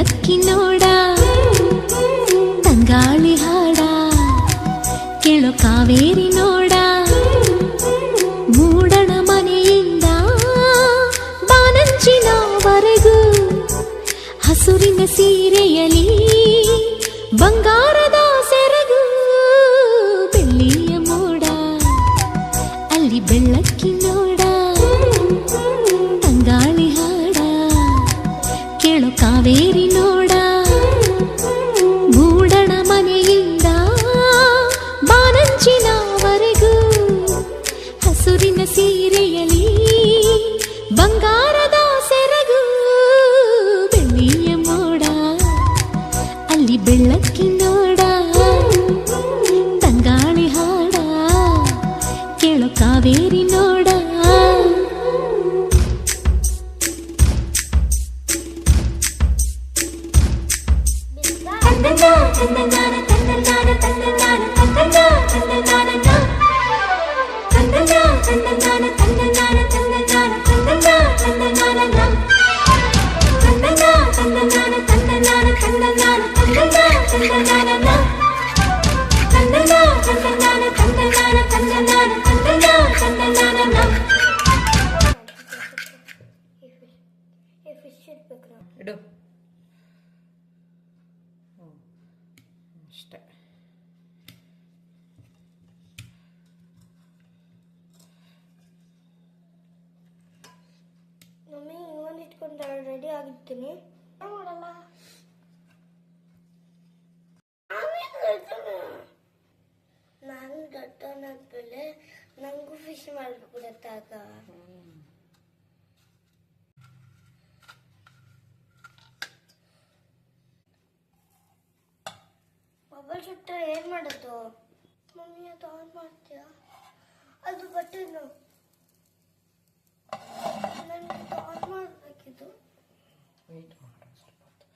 ಬೆಳ್ಳಕ್ಕಿನೋಡ ತಂಗಾಳಿ ಹಾಡ ಕೇಳೋ ಕಾವೇರಿ ನೋಡ ಮೂಡಣ ಮನೆಯಿಂದ ಬಾನಂಚಿನವರೆಗೂ ಹಸುರಿನ ಸೀರೆಯಲಿ ಬಂಗಾರದ ಸೆರಗು ಬೆಳ್ಳಿಯ ಮೋಡ ಅಲ್ಲಿ ಬೆಳ್ಳಕ್ಕಿನೋಡ ತಂಗಾಳಿ ಹಾಡ ಕೇಳೋ ಕಾವೇರಿ ನೋಡ ಮೂಡಣ ಮನೆಯಿಂದ ಬಾನಂಚಿನವರೆಗೂ ಹಸುರಿನ ಸೀರೆಯಲಿ ಬಂಗಾರದ ಸೆರಗು ಬೆಳ್ಳಿಯ ಮೋಡ ಅಲ್ಲಿ ಬೆಳ್ಳಕ್ಕಿನೋಡ ತಂಗಾಳಿ ಹಾಡ ಕೇಳೋ ಕಾವೇರಿ ನೋಡ ಇಡು ಅಷ್ಟೇ. ಮಮ್ಮಿ ಇವನ್ ಇಟ್ಕೊಂಡು ರೆಡಿ ಆಗಿರ್ತೀನಿ. ಮಾಡಲ್ಲ ನಾನು ದೊಡ್ಡವನಾದ್ಮೇಲೆ ನಂಗೂ ಫಿಶ್ ಮಾಡ್ಬೇಕು ಗೊತ್ತಾಗ. ಮೊಬೈಲ್ ಸುಟ್ಟ ಏನ್ ಮಾಡೋದು ಮಮ್ಮಿ? ಅದು ಆನ್ ಮಾಡ್ತೀಯಾ? ಅದು ಬಟನ್ ನನಗೆ ಆನ್ ಮಾಡಬೇಕಿದು. ವೆಯ್ಟ್ ಮಾಡು ಸ್ವಲ್ಪ ಹೊತ್ತು.